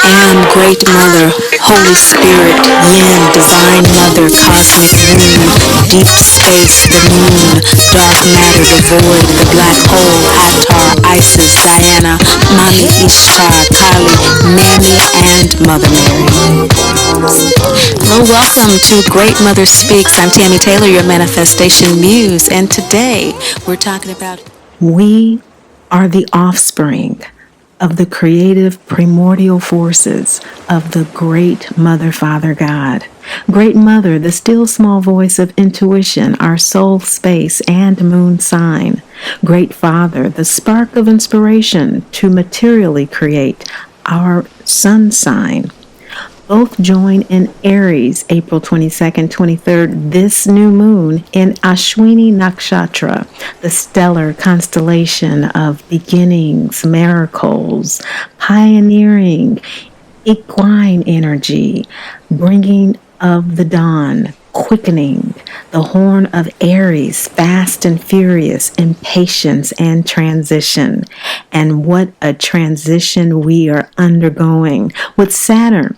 am Great Mother, Holy Spirit, Yin, Divine Mother, Cosmic Womb, Deep Space, the Moon, Dark Matter, the Void, the Black Hole, Hathor, Isis, Diana, Mami Ishtar, Kali, Mammy, and Mother Mary. Hello, welcome to Great Mother Speaks. I'm Tammy Taylor, your manifestation muse, and today we're talking about we are the offspring of the creative primordial forces of the Great Mother Father God. Great Mother, the still small voice of intuition, our soul space and moon sign. Great Father, the spark of inspiration to materially create our sun sign. Both join in Aries, April 22nd, 23rd, this new moon in Ashwini Nakshatra, the stellar constellation of beginnings, miracles, pioneering, equine energy, bringing of the dawn, quickening, the horn of Aries, fast and furious, impatience and transition. And what a transition we are undergoing with Saturn,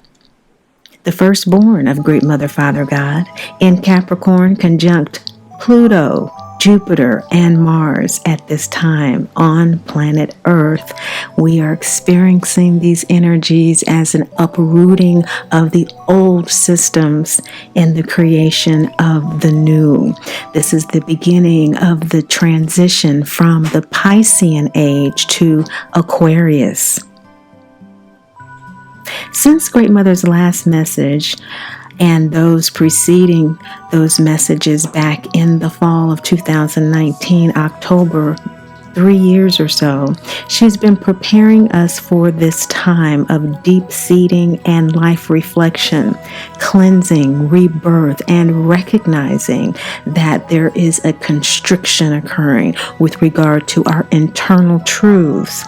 the firstborn of Great Mother Father God, in Capricorn conjunct Pluto, Jupiter, and Mars at this time on planet Earth. We are experiencing these energies as an uprooting of the old systems and the creation of the new. This is the beginning of the transition from the Piscean age to Aquarius. Since Great Mother's last message and those preceding those messages back in the fall of 2019, October, 3 years or so, she's been preparing us for this time of deep seeding and life reflection, cleansing, rebirth, and recognizing that there is a constriction occurring with regard to our internal truths.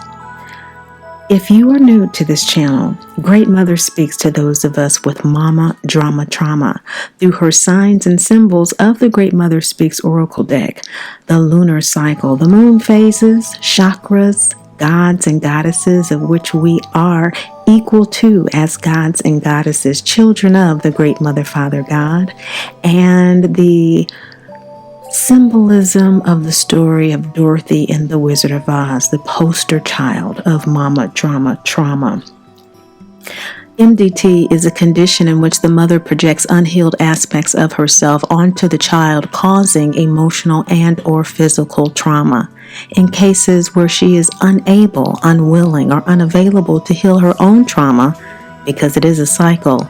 If you are new to this channel, Great Mother speaks to those of us with mama drama trauma through her signs and symbols of the Great Mother Speaks Oracle deck, the lunar cycle, the moon phases, chakras, gods and goddesses of which we are equal to as gods and goddesses, children of the Great Mother Father God, and the symbolism of the story of Dorothy in The Wizard of Oz, the poster child of mama drama trauma. MDT is a condition in which the mother projects unhealed aspects of herself onto the child, causing emotional and or physical trauma. In cases where she is unable, unwilling, or unavailable to heal her own trauma, because it is a cycle,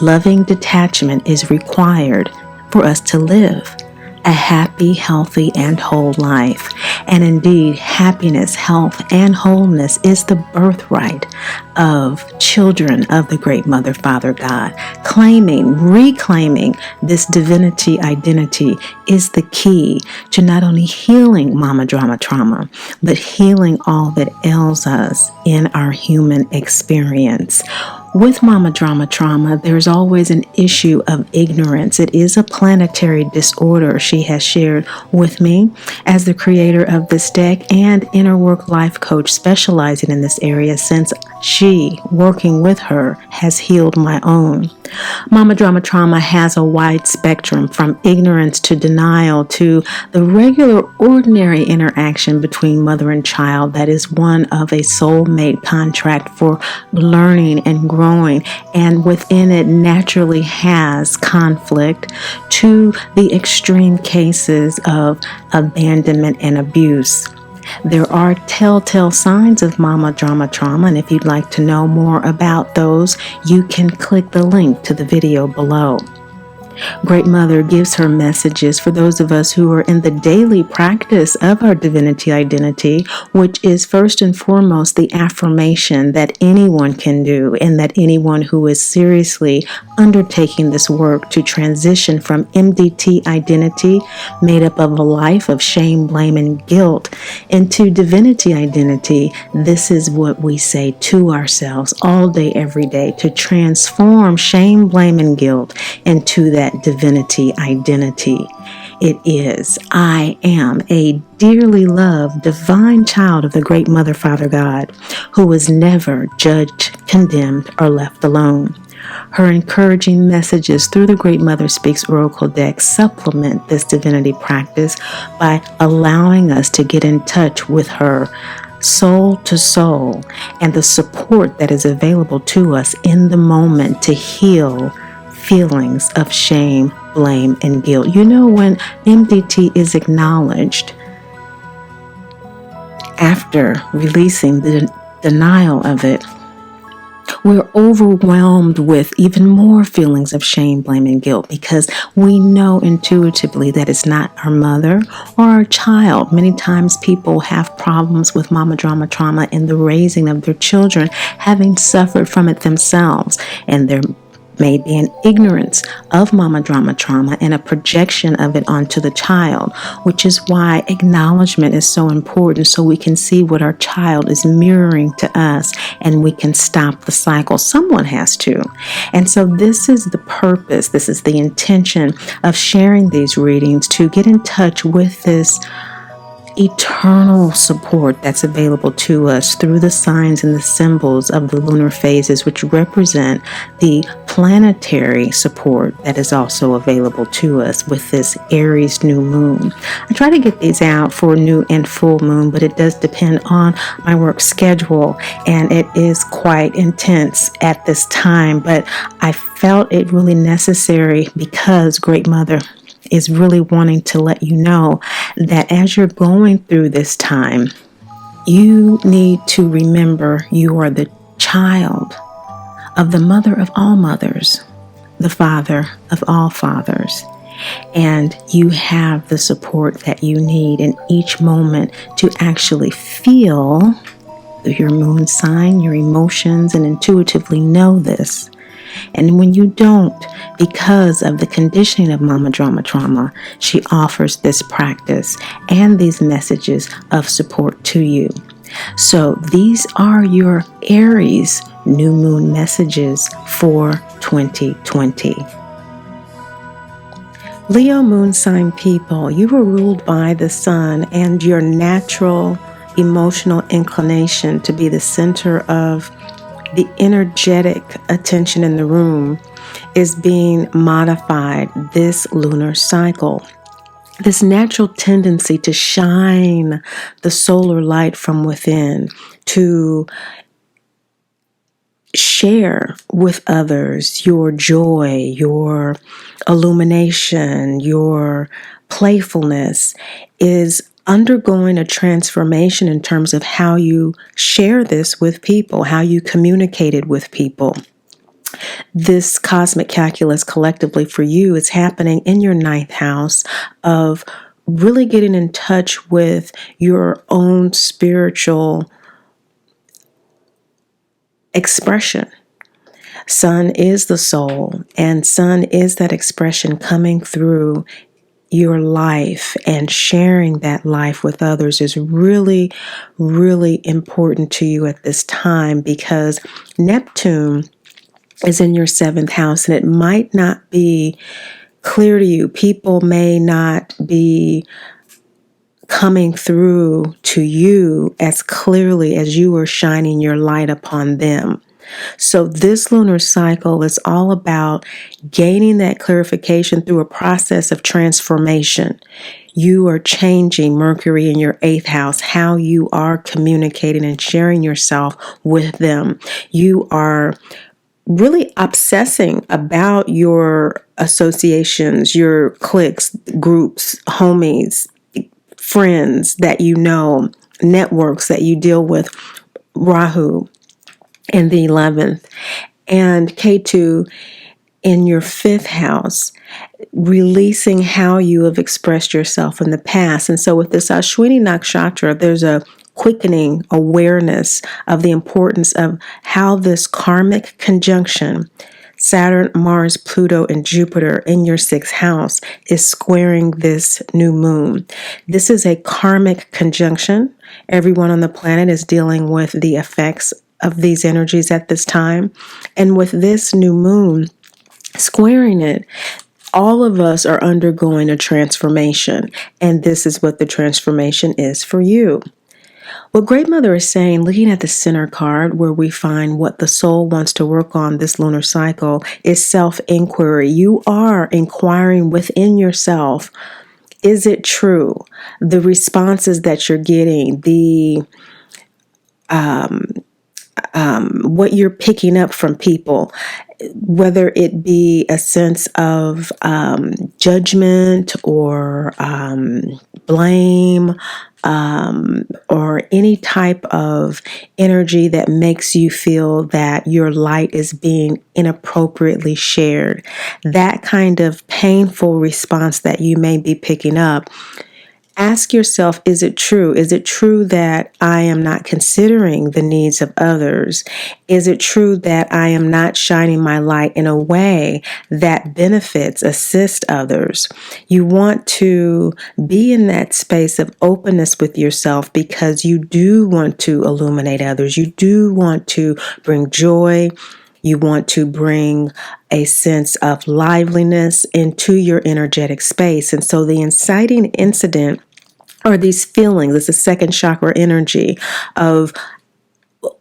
loving detachment is required for us to live a happy, healthy, and whole life. And indeed, happiness, health, and wholeness is the birthright of children of the Great Mother Father God. Reclaiming this divinity identity is the key to not only healing mama drama trauma, but healing all that ails us in our human experience. With mama drama trauma, there's always an issue of ignorance. It is a planetary disorder, she has shared with me as the creator of this deck and inner work life coach specializing in this area, since she, working with her, has healed my own. Mama drama trauma has a wide spectrum from ignorance to denial to the regular, ordinary interaction between mother and child that is one of a soulmate contract for learning and growing, and within it naturally has conflict, to the extreme cases of abandonment and abuse. There are telltale signs of mama drama trauma, and if you'd like to know more about those, you can click the link to the video below. Great Mother gives her messages for those of us who are in the daily practice of our divinity identity, which is first and foremost the affirmation that anyone can do, and that anyone who is seriously undertaking this work to transition from MDT identity, made up of a life of shame, blame, and guilt, into divinity identity. This is what we say to ourselves all day, every day, to transform shame, blame, and guilt into that divinity identity. it is. I am a dearly loved, divine child of the great Mother, Father God, who is never judged, condemned, or left alone. Her encouraging messages through the Great Mother Speaks Oracle deck supplement this divinity practice by allowing us to get in touch with her soul to soul and the support that is available to us in the moment to heal feelings of shame, blame, and guilt. You know, when MDT is acknowledged after releasing the denial of it, we're overwhelmed with even more feelings of shame, blame, and guilt because we know intuitively that it's not our mother or our child. Many times people have problems with mama drama trauma in the raising of their children, having suffered from it themselves, and they're may be an ignorance of mama drama trauma and a projection of it onto the child, which is why acknowledgement is so important so we can see what our child is mirroring to us and we can stop the cycle. Someone has to. And so this is the purpose, this is the intention of sharing these readings, to get in touch with this eternal support that's available to us through the signs and the symbols of the lunar phases, which represent the planetary support that is also available to us with this Aries new moon. I try to get these out for new and full moon, but it does depend on my work schedule, and it is quite intense at this time, but I felt it really necessary because Great Mother is really wanting to let you know that as you're going through this time, you need to remember you are the child of the mother of all mothers, the father of all fathers, and you have the support that you need in each moment to actually feel your moon sign, your emotions, and intuitively know this. And when you don't, because of the conditioning of mama drama trauma, she offers this practice and these messages of support to you. So these are your Aries new moon messages for 2020. Leo moon sign people, you were ruled by the sun and your natural emotional inclination to be the center of the energetic attention in the room is being modified this lunar cycle. This natural tendency to shine the solar light from within, to share with others your joy, your illumination, your playfulness is undergoing a transformation in terms of how you share this with people, how you communicate it with people. This cosmic calculus collectively for you is happening in your 9th house of really getting in touch with your own spiritual expression. Sun is the soul, and sun is that expression coming through your life, and sharing that life with others is really, really important to you at this time because Neptune is in your 7th house, and it might not be clear to you. People may not be coming through to you as clearly as you are shining your light upon them. So this lunar cycle is all about gaining that clarification through a process of transformation. You are changing Mercury in your 8th house, how you are communicating and sharing yourself with them. You are really obsessing about your associations, your cliques, groups, homies, friends that you know, networks that you deal with, Rahu in the 11th, and Ketu in your 5th house, releasing how you have expressed yourself in the past. And so with this Ashwini Nakshatra, there's a quickening awareness of the importance of how this karmic conjunction, Saturn, Mars, Pluto, and Jupiter in your 6th house, is squaring this new moon. This is a karmic conjunction. Everyone on the planet is dealing with the effects of these energies at this time. And with this new moon squaring it, All of us are undergoing a transformation, and this is what the transformation is for you. What Great Mother is saying, looking at the center card where we find what the soul wants to work on this lunar cycle, is self-inquiry. You are inquiring within yourself. Is it true? The responses that you're getting, what you're picking up from people, whether it be a sense of judgment or blame, or any type of energy that makes you feel that your light is being inappropriately shared. That kind of painful response that you may be picking up. Ask yourself, is it true? Is it true that I am not considering the needs of others? Is it true that I am not shining my light in a way that benefits, assists others? You want to be in that space of openness with yourself because you do want to illuminate others. You do want to bring joy. You want to bring a sense of liveliness into your energetic space. And so the inciting incident are these feelings, it's a second chakra energy of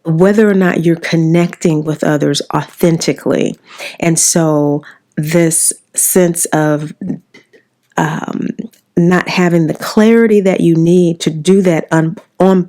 whether or not you're connecting with others authentically. And so this sense of not having the clarity that you need to do that on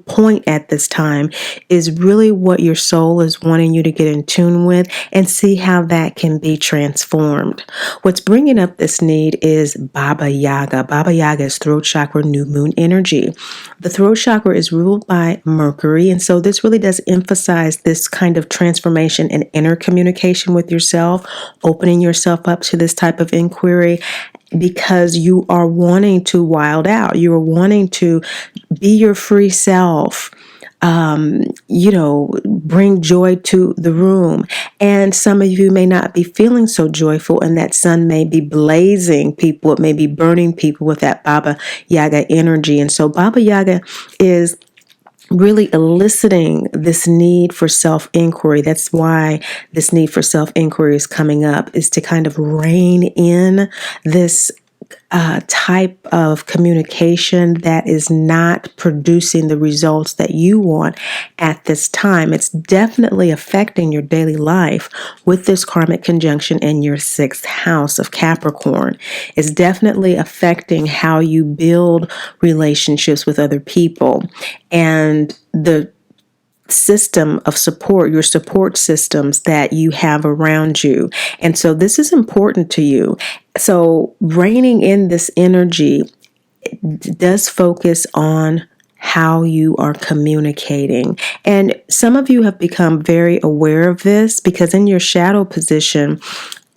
point at this time is really what your soul is wanting you to get in tune with and see how that can be transformed. What's bringing up this need is Baba Yaga. Baba Yaga is throat chakra, new moon energy. The throat chakra is ruled by Mercury, and so this really does emphasize this kind of transformation and inner communication with yourself, opening yourself up to this type of inquiry, because you are wanting to wild out. You are wanting to be your free self, bring joy to the room. And some of you may not be feeling so joyful, and that sun may be blazing people. It may be burning people with that Baba Yaga energy. And so Baba Yaga is really eliciting this need for self-inquiry. That's why this need for self-inquiry is coming up, is to kind of rein in this type of communication that is not producing the results that you want at this time. It's definitely affecting your daily life with this karmic conjunction in your 6th house of Capricorn. It's definitely affecting how you build relationships with other people and the system of support, your support systems that you have around you. And so this is important to you. So reining in this energy does focus on how you are communicating. And some of you have become very aware of this because in your shadow position,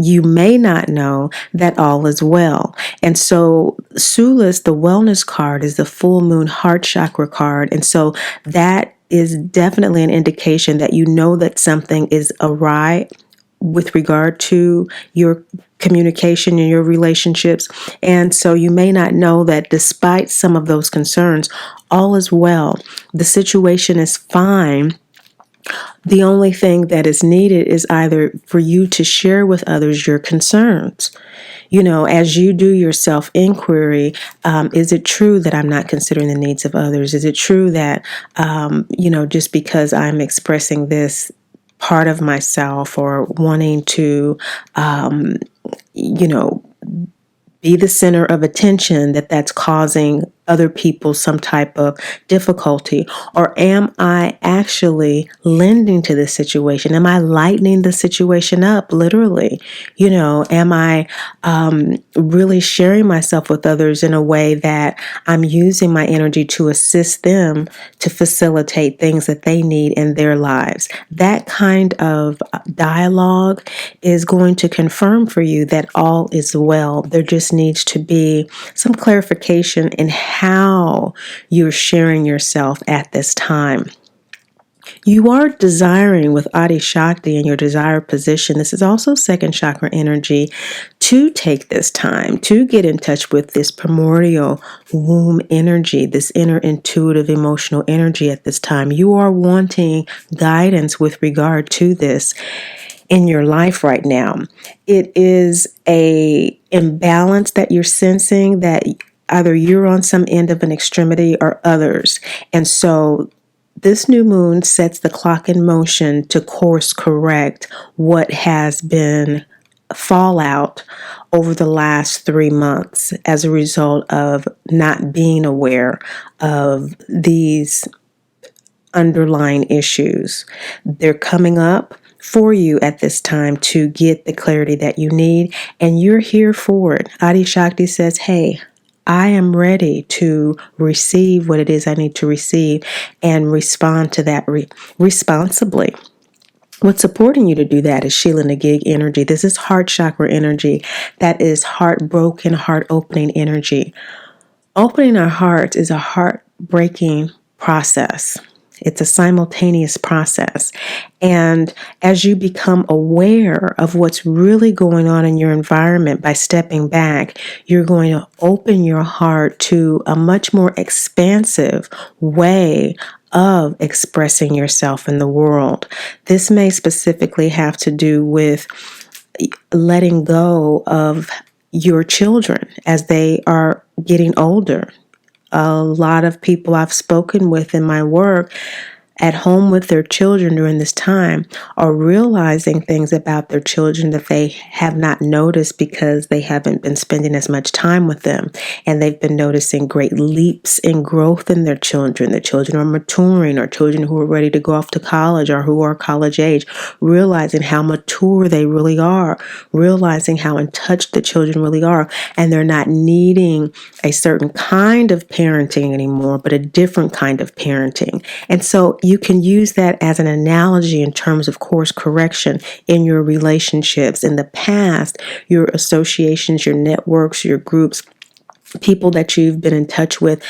you may not know that all is well. And so Sulis, the wellness card, is the full moon heart chakra card. And so that is definitely an indication that you know that something is awry with regard to your communication and your relationships. And so you may not know that despite some of those concerns, all is well. The situation is fine. The only thing that is needed is either for you to share with others your concerns. As you do your self-inquiry, is it true that I'm not considering the needs of others? Is it true that, just because I'm expressing this part of myself or wanting to, be the center of attention, that's causing other people some type of difficulty? Or am I actually lending to this situation? Am I lightening the situation up, literally? Am I really sharing myself with others in a way that I'm using my energy to assist them to facilitate things that they need in their lives? That kind of dialogue is going to confirm for you that all is well. There just needs to be some clarification in how you're sharing yourself at this time. You are desiring with Adi Shakti in your desire position. This is also 2nd chakra energy, to take this time to get in touch with this primordial womb energy, this inner intuitive emotional energy at this time. You are wanting guidance with regard to this. in your life right now. It is a imbalance that you're sensing, that either you're on some end of an extremity or others. And so this new moon sets the clock in motion to course correct what has been fallout over the last 3 months as a result of not being aware of these underlying issues. They're coming up for you at this time to get the clarity that you need, and you're here for it. Adi Shakti says, hey, I am ready to receive what it is I need to receive and respond to that responsibly. What's supporting you to do that is Sheila Nagig energy. This is heart chakra energy. That is heartbroken, heart opening energy. Opening our hearts is a heartbreaking process. It's a simultaneous process. And as you become aware of what's really going on in your environment by stepping back, you're going to open your heart to a much more expansive way of expressing yourself in the world. This may specifically have to do with letting go of your children as they are getting older. A lot of people I've spoken with in my work at home with their children during this time are realizing things about their children that they have not noticed because they haven't been spending as much time with them. And they've been noticing great leaps in growth in their children. The children are maturing, or children who are ready to go off to college or who are college age, realizing how mature they really are, realizing how in touch the children really are. And they're not needing a certain kind of parenting anymore, but a different kind of parenting. And so you can use that as an analogy in terms of course correction in your relationships. In the past, your associations, your networks, your groups, people that you've been in touch with,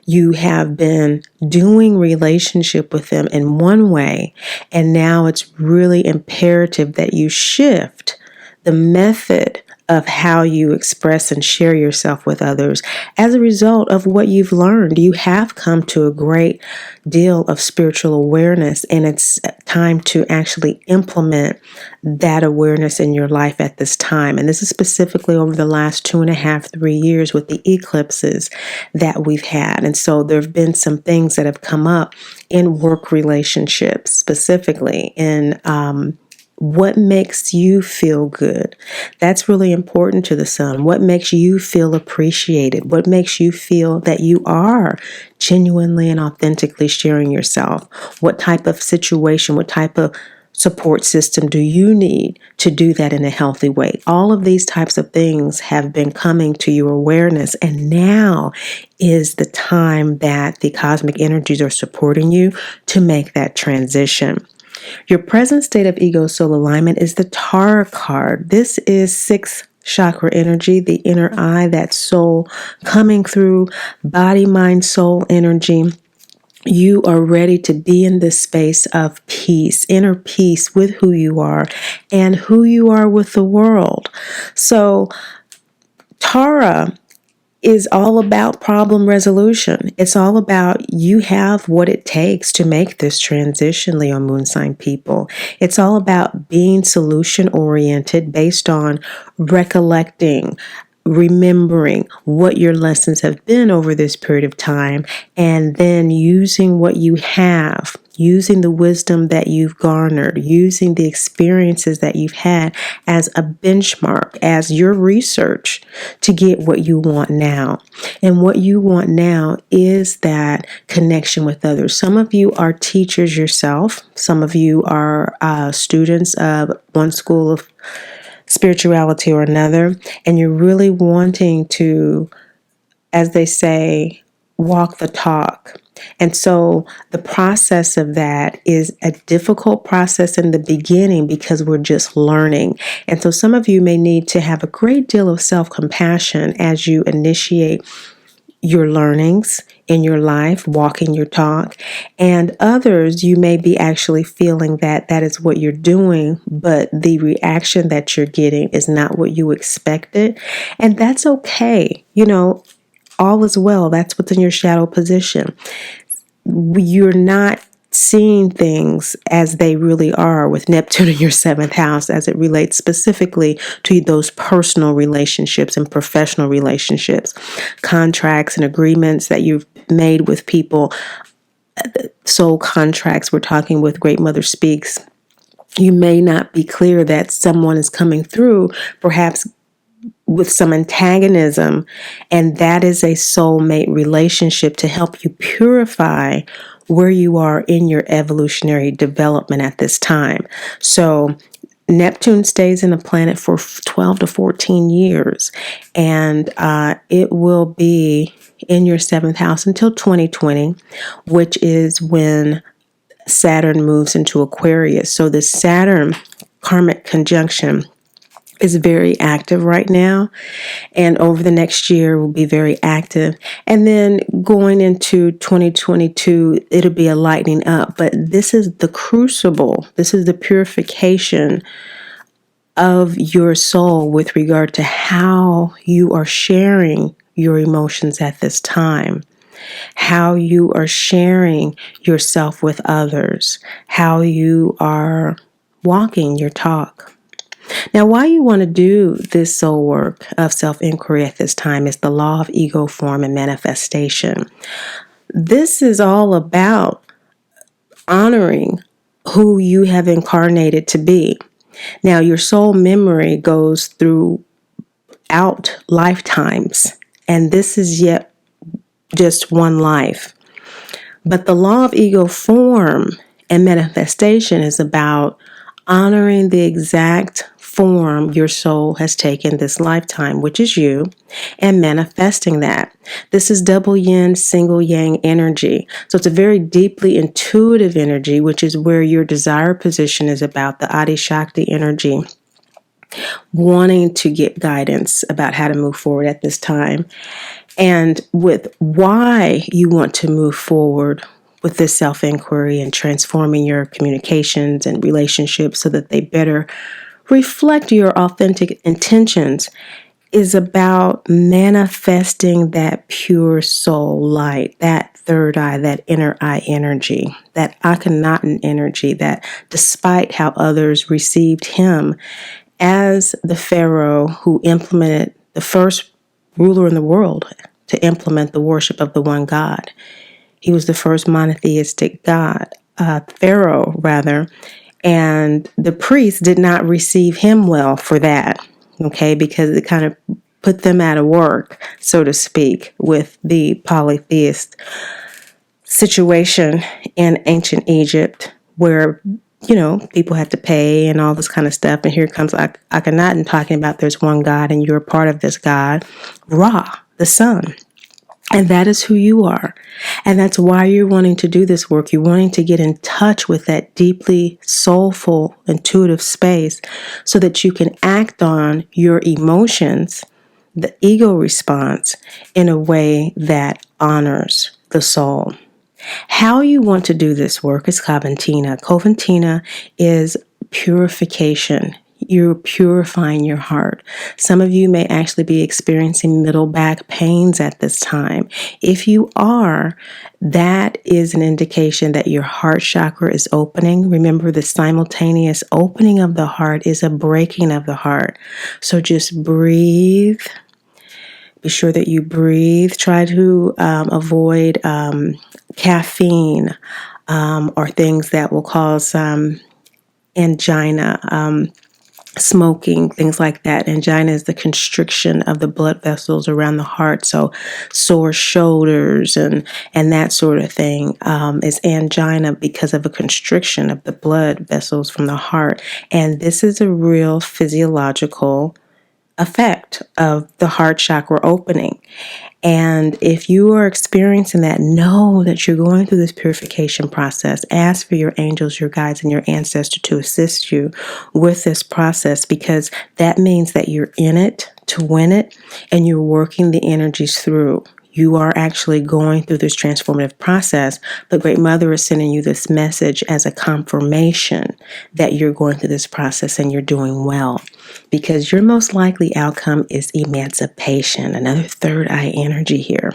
you have been doing relationship with them in one way, and now it's really imperative that you shift the method of how you express and share yourself with others as a result of what you've learned. You have come to a great deal of spiritual awareness, and it's time to actually implement that awareness in your life at this time. And this is specifically over the last 2.5, 3 years with the eclipses that we've had. And so there have been some things that have come up in work relationships, specifically in what makes you feel good? That's really important to the sun. What makes you feel appreciated? What makes you feel that you are genuinely and authentically sharing yourself? What type of situation, what type of support system do you need to do that in a healthy way? All of these types of things have been coming to your awareness, and now is the time that the cosmic energies are supporting you to make that transition. Your present state of ego soul alignment is the Tara card. This is sixth chakra energy, the inner eye, that soul coming through, body, mind, soul energy. You are ready to be in this space of peace, inner peace with who you are and who you are with the world. So Tara is all about problem resolution. It's all about you have what it takes to make this transition, Leo moon sign people. It's all about being solution oriented based on recollecting, remembering what your lessons have been over this period of time, and then using what you have, using the wisdom that you've garnered, using the experiences that you've had as a benchmark, as your research to get what you want now. And what you want now is that connection with others. Some of you are teachers yourself. Some of you are students of one school of spirituality or another, and you're really wanting to, as they say, walk the talk. And so the process of that is a difficult process in the beginning because we're just learning. And so some of you may need to have a great deal of self-compassion as you initiate your learnings in your life, walking your talk. And others, you may be actually feeling that that is what you're doing, but the reaction that you're getting is not what you expected. And that's okay. You know, all is well. That's what's in your shadow position. You're not seeing things as they really are with Neptune in your 7th house as it relates specifically to those personal relationships and professional relationships, contracts and agreements that you've made with people, soul contracts we're talking with Great Mother Speaks. You may not be clear that someone is coming through, perhaps with some antagonism, and that is a soulmate relationship to help you purify where you are in your evolutionary development at this time. So Neptune stays in a planet for 12 to 14 years, and it will be in your 7th house until 2020, which is when Saturn moves into Aquarius. So the Saturn karmic conjunction is very active right now, and over the next year will be very active. And then going into 2022, it'll be a lightening up. But this is the crucible. This is the purification of your soul with regard to how you are sharing your emotions at this time, how you are sharing yourself with others, how you are walking your talk. Now, why you want to do this soul work of self-inquiry at this time is the law of ego form and manifestation. This is all about honoring who you have incarnated to be. Now, your soul memory goes throughout lifetimes, and this is yet just one life. But the law of ego form and manifestation is about honoring the exact form your soul has taken this lifetime, which is you, and manifesting that. This is double yin, single yang energy. So it's a very deeply intuitive energy, which is where your desire position is about, the Adi Shakti energy, wanting to get guidance about how to move forward at this time. And with why you want to move forward with this self-inquiry and transforming your communications and relationships so that they better reflect your authentic intentions is about manifesting that pure soul light, that third eye, that inner eye energy, that Akhenaten energy, that despite how others received him as the Pharaoh who implemented the first ruler in the world to implement the worship of the one God. He was the first monotheistic God, Pharaoh rather, and the priests did not receive him well for that, okay, because it kind of put them out of work, so to speak, with the polytheist situation in ancient Egypt where, people had to pay and all this kind of stuff. And here comes Akhenaten talking about there's one God and you're a part of this God, Ra, the sun. And that is who you are. And that's why you're wanting to do this work. You're wanting to get in touch with that deeply soulful, intuitive space so that you can act on your emotions, the ego response, in a way that honors the soul. How you want to do this work is Coventina. Coventina is purification. You're purifying your heart. Some of you may actually be experiencing middle back pains at this time. If you are, that is an indication that your heart chakra is opening. Remember, the simultaneous opening of the heart is a breaking of the heart. So just breathe. Be sure that you breathe. Try to avoid caffeine or things that will cause angina, smoking, things like that. Angina is the constriction of the blood vessels around the heart. So sore shoulders and that sort of thing is angina because of a constriction of the blood vessels from the heart. And this is a real physiological effect of the heart chakra opening. And if you are experiencing that, know that you're going through this purification process. Ask for your angels, your guides, and your ancestors to assist you with this process, because that means that you're in it to win it and you're working the energies through. You are actually going through this transformative process, but Great Mother is sending you this message as a confirmation that you're going through this process and you're doing well, because your most likely outcome is emancipation, another third eye energy here.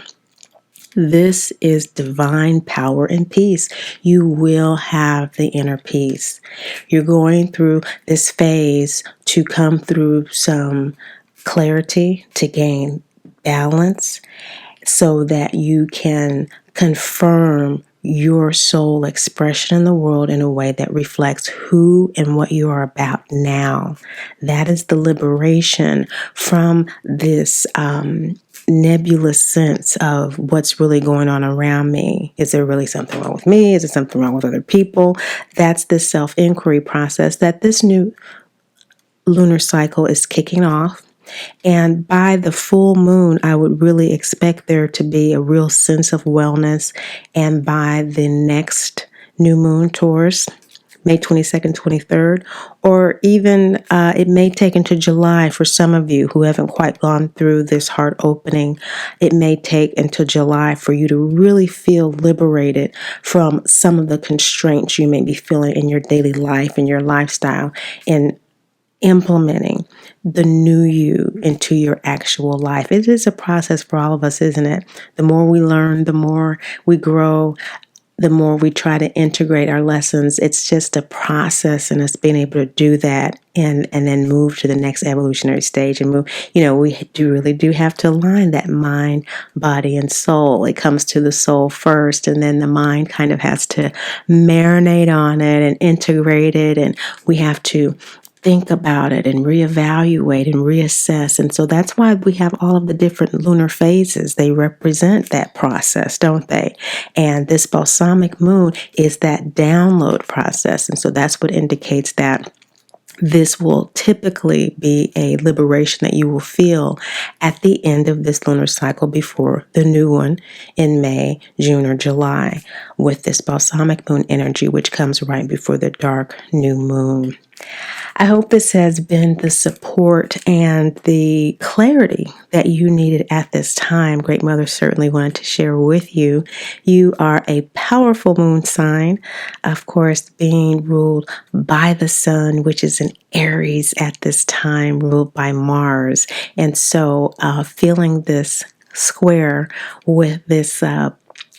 This is divine power and peace. You will have the inner peace. You're going through this phase to come through some clarity, to gain balance, so that you can confirm your soul expression in the world in a way that reflects who and what you are about now. That is the liberation from this nebulous sense of what's really going on around me. Is there really something wrong with me? Is there something wrong with other people? That's the self-inquiry process that this new lunar cycle is kicking off. And by the full moon, I would really expect there to be a real sense of wellness. And by the next new moon, Taurus, May 22nd, 23rd, or even it may take into July for some of you who haven't quite gone through this heart opening. It may take until July for you to really feel liberated from some of the constraints you may be feeling in your daily life and your lifestyle, and implementing the new you into your actual life. It is a process for all of us, isn't it? The more we learn, the more we grow, the more we try to integrate our lessons. It's just a process, and us being able to do that and then move to the next evolutionary stage and move. We really do have to align that mind, body, and soul. It comes to the soul first, and then the mind kind of has to marinate on it and integrate it, and we have to think about it and reevaluate and reassess. And so that's why we have all of the different lunar phases. They represent that process, don't they? And this balsamic moon is that download process. And so that's what indicates that this will typically be a liberation that you will feel at the end of this lunar cycle before the new one in May, June, or July, with this balsamic moon energy, which comes right before the dark new moon. I hope this has been the support and the clarity that you needed at this time. Great Mother certainly wanted to share with you. You are a powerful moon sign, of course, being ruled by the sun, which is in Aries at this time, ruled by Mars. And so feeling this square with this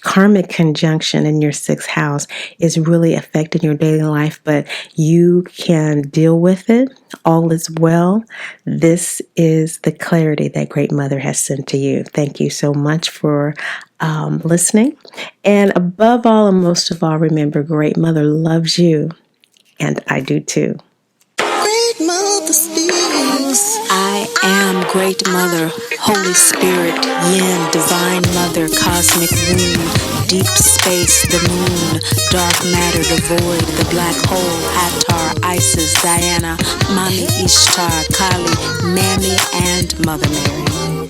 karmic conjunction in your sixth house is really affecting your daily life, but you can deal with it. All is well. This is the clarity that Great Mother has sent to you. Thank you so much for listening. And above all and most of all, remember, Great Mother loves you, and I do too. Great Mother speaks. I am Great Mother, Holy Spirit, Yin, Divine Mother, Cosmic Womb, Deep Space, the Moon, Dark Matter, the Void, the Black Hole, Hathor, Isis, Diana, Mami Ishtar, Kali, Nami, and Mother Mary.